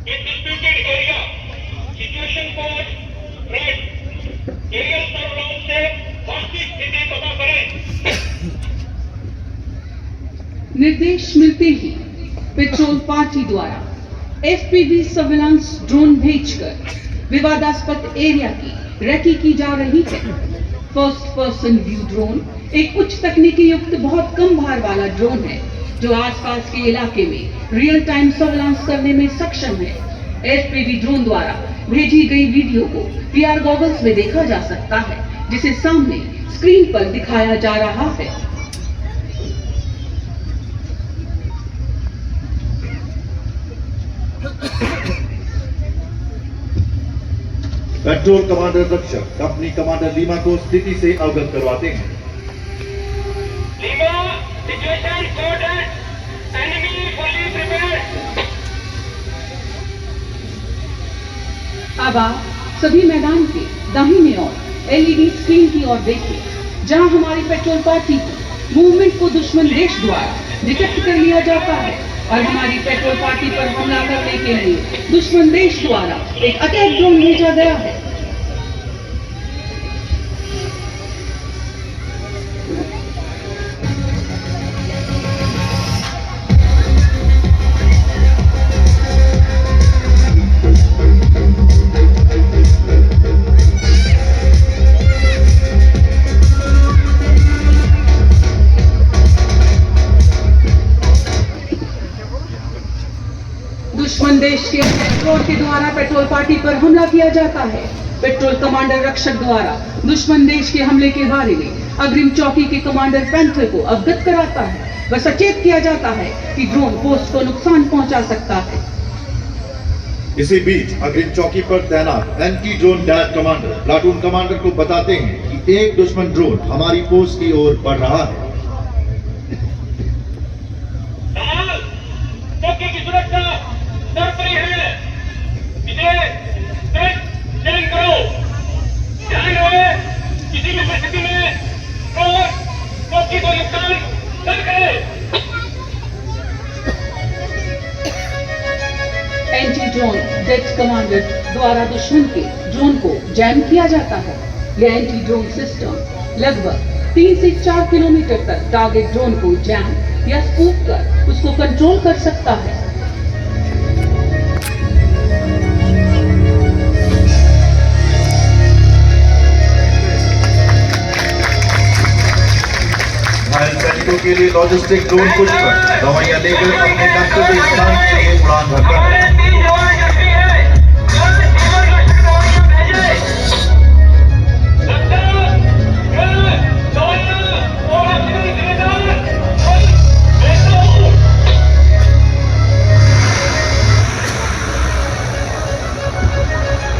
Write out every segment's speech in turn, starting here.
in disputed area, situation को red aerial surveillance से वास्तविक स्थिति पता करें। निर्देश मिलते ही पेट्रोल पार्टी द्वारा एफपीवी सर्वेलेंस ड्रोन भेजकर विवादास्पद एरिया की रेकी की जा रही है। फर्स्ट पर्सन व्यू ड्रोन एक उच्च तकनीकी युक्त बहुत कम भार वाला ड्रोन है जो आसपास के इलाके में रियल टाइम सर्वेलेंस करने में सक्षम है। एफपीवी ड्रोन द्वारा भेजी गई वीडियो को वीआर गॉगल्स में देखा जा सकता है, जिसे सामने स्क्रीन पर दिखाया जा रहा है। पेट्रोल कमांडर रक्षक अपनी कमांडर लीमा को स्थिति से अवगत करवाते हैं। Lima, situation sorted, enemy fully prepared। अब आप सभी मैदान के दाहिने ओर एलईडी स्क्रीन की ओर देखिए, जहां हमारी पेट्रोल पार्टी की मूवमेंट को दुश्मन देश द्वारा डिटेक्ट कर लिया जाता है और हमारी पेट्रोल पार्टी पर हमला करने के लिए दुश्मन देश द्वारा एक अटैक ड्रोन भेजा गया है। दुश्मन देश के पेट्रोल के द्वारा पेट्रोल पार्टी पर हमला किया जाता है। पेट्रोल कमांडर रक्षक द्वारा दुश्मन देश के हमले के बारे में अग्रिम चौकी के कमांडर पैंथर को अवगत कराता है। वह सचेत किया जाता है कि ड्रोन पोस्ट को नुकसान पहुंचा सकता है। इसी बीच अग्रिम चौकी पर तैनात anti drone dash commander platoon commander को बताते हैं कि एक दुश्मन ड्रोन हमारी पोस्ट की ओर बढ़ रहा है। चौकी की सुरक्षा सरपरी है, इसे चैन करो। ध्यान रहे, किसी भी परिस्थिति में चौकी को नुकसान न करे। एंटी ड्रोन डेथ कमांडर द्वारा दुश्मन के ड्रोन को जैम किया जाता है। यह एंटी ड्रोन सिस्टम लगभग 3 से 4 किलोमीटर तक टारगेट ड्रोन को जैम या स्पूफ कर उसको कंट्रोल कर सकता है। घायल सैनिकों के लिए लॉजिस्टिक ड्रोन पुष्पर दवाइयां लेकर अपने गंतव्य स्थान के लिए उड़ान भरता है।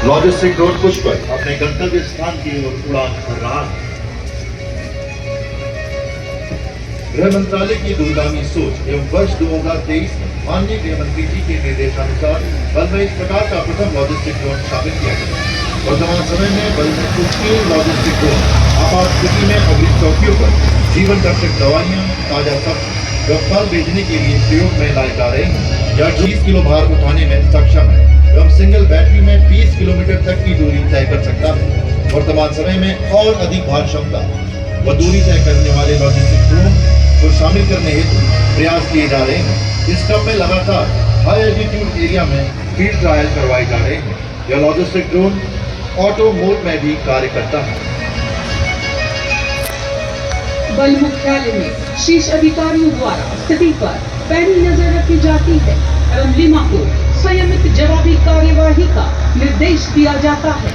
लॉजिस्टिक ड्रोन पुष्पर अपने गंतव्य स्थान की ओर उड़ान भर रहा है। गृह मंत्रालय की दूरगामी सोच एवं वर्ष 2023 में माननीय गृह मंत्री जी के निर्देशानुसार बल में इस प्रकार का प्रथम लॉजिस्टिक ड्रोन शामिल किया गया। वर्तमान समय में बल में कुछ 3 लॉजिस्टिक ड्रोन आपात स्थिति में अग्रिम चौकियों पर जीवन रक्षक दवाइयां, ताजा सब्जी व फल भेजने के लिए प्रयोग में लाए जा रहे हैं। यह 20 किलो भार उठाने में सक्षम है एवं सिंगल बैटरी में 20 किलोमीटर तक की दूरी तय कर सकता है। वर्तमान समय में और अधिक भार क्षमता व दूरी तय करने वाले लॉजिस्टिक ड्रोन को शामिल करने हेतु प्रयास किए जा रहे हैं। इस क्रम में लगातार हाई एल्टीट्यूड एरिया में फील्ड ट्रायल करवाए जा रहे हैं। यह लॉजिस्टिक ड्रोन ऑटो मोड में भी कार्य करता है। बल मुख्यालय में शीर्ष अधिकारियों द्वारा स्थिति पर पैनी नजर रखी जाती है एवं लीमा को संयमित जवाबी कार्यवाही का निर्देश दिया जाता है।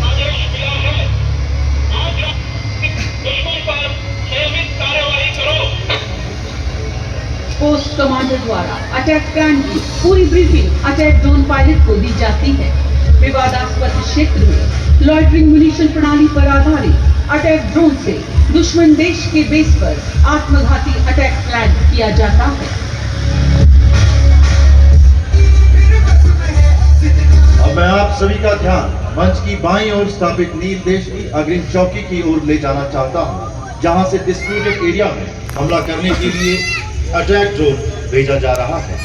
आदेश मिला है, आज दुश्मन पर संयमित कार्यवाही करो। पोस्ट कमांडर द्वारा अटैक प्लान की पूरी ब्रीफिंग अटैक ड्रोन पायलट को दी जाती है। विवादास्पद क्षेत्र में लॉइटरिंग म्यूनिशन प्रणाली पर आधारित अटैक ड्रोन से दुश्मन देश के बेस पर आत्मघाती अटैक प्लान किया जाता है। अब मैं आप सभी का ध्यान मंच की बाईं ओर स्थापित नील देश की अग्रिम चौकी की ओर ले जाना चाहता हूं, जहां से डिस्प्यूटेड एरिया में हमला करने के लिए अटैक ड्रोन भेजा जा रहा है।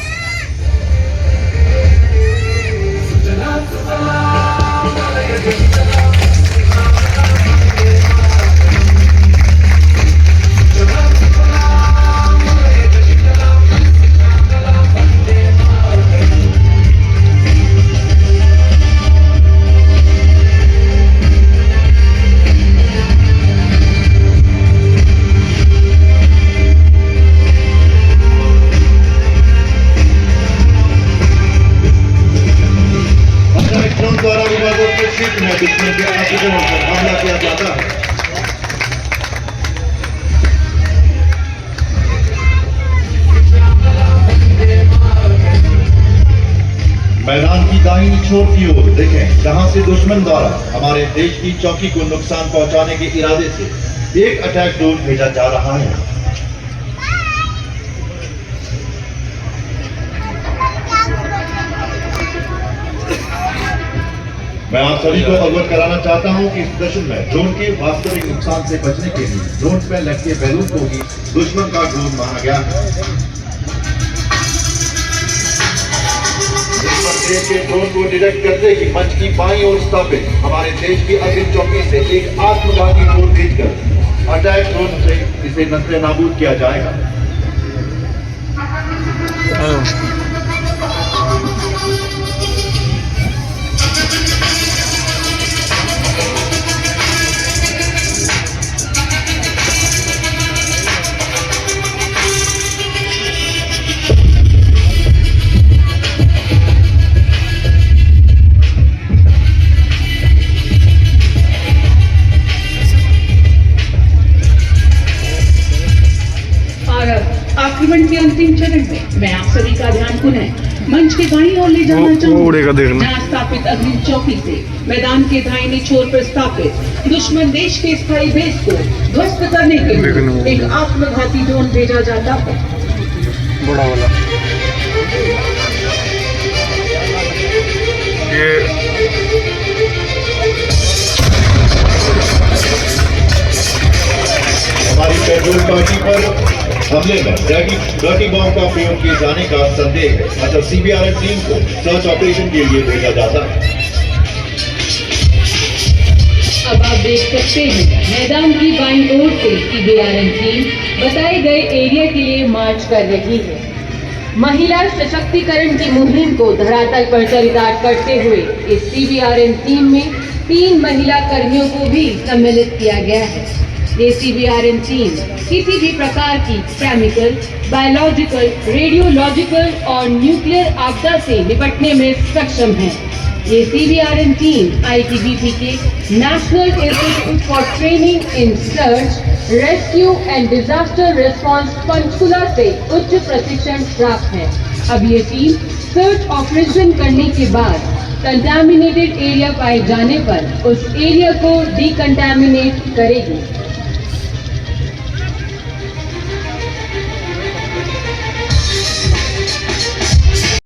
द्वारा विवादों के क्षेत्र में दुश्मन के आक्रमण पर हमला किया जाता है। मैदान की दाहिनी छोर की ओर देखें, जहां से दुश्मन द्वारा हमारे देश की चौकी को नुकसान पहुंचाने के इरादे से एक अटैक ड्रोन भेजा जा रहा है। मैं आप सभी को अवगत कराना चाहता हूं कि इस प्रदर्शन में ड्रोन के वास्तविक नुकसान से बचने के लिए ड्रोन पर लटके बैलून को ही दुश्मन का ड्रोन माना गया है। दुश्मन देश के ड्रोन को डिटेक्ट करते ही मंच की बाईं ओर स्थापित हमारे देश की अग्रिम चौकी से एक आत्मघाती ड्रोन भेजकर अटैक ड्रोन से इसे नस्ते नाबूद किया जाएगा। आक्रमण के अंतिम चरण में मैं आप सभी का ध्यान पुनः मंच के दाईं ओर ले जाना चाहूंगा, जहां स्थापित अग्रिम चौकी से मैदान के दाहिने छोर पर स्थापित दुश्मन देश के स्थायी बेस को ध्वस्त करने के लिए एक आत्मघाती ड्रोन भेजा जाता है। बड़ा वाला हमारी पेट्रोल पार्टी पर हमले में डर्टी बॉम्ब का प्रयोग किए जाने का संदेह है, अतः सीबीआरएन टीम को सर्च ऑपरेशन के लिए भेजा जाता है। अब आप देख सकते हैं मैदान की बाईं ओर से सीबीआरएन टीम बताए गए एरिया के लिए मार्च कर रही है। महिला सशक्तिकरण की मुहिम को धरातल पर चरितार्थ करते हुए इस सीबीआरएन टीम में 3 महिला कर्मियों को भी सम्मिलित किया गया है। ये सीबीआरएन टीम किसी भी प्रकार की केमिकल, बायोलॉजिकल, रेडियोलॉजिकल और न्यूक्लियर आपदा से निपटने में सक्षम है। ये सीबीआरएन टीम आईटीबीपी के national institute for training in search, rescue and disaster response Panchkula से उच्च प्रशिक्षण प्राप्त है। अब ये टीम सर्च ऑपरेशन करने के बाद कंटामिनेटेड एरिया पाए जाने पर उस एरिया को डिकंटामिनेट करेगी।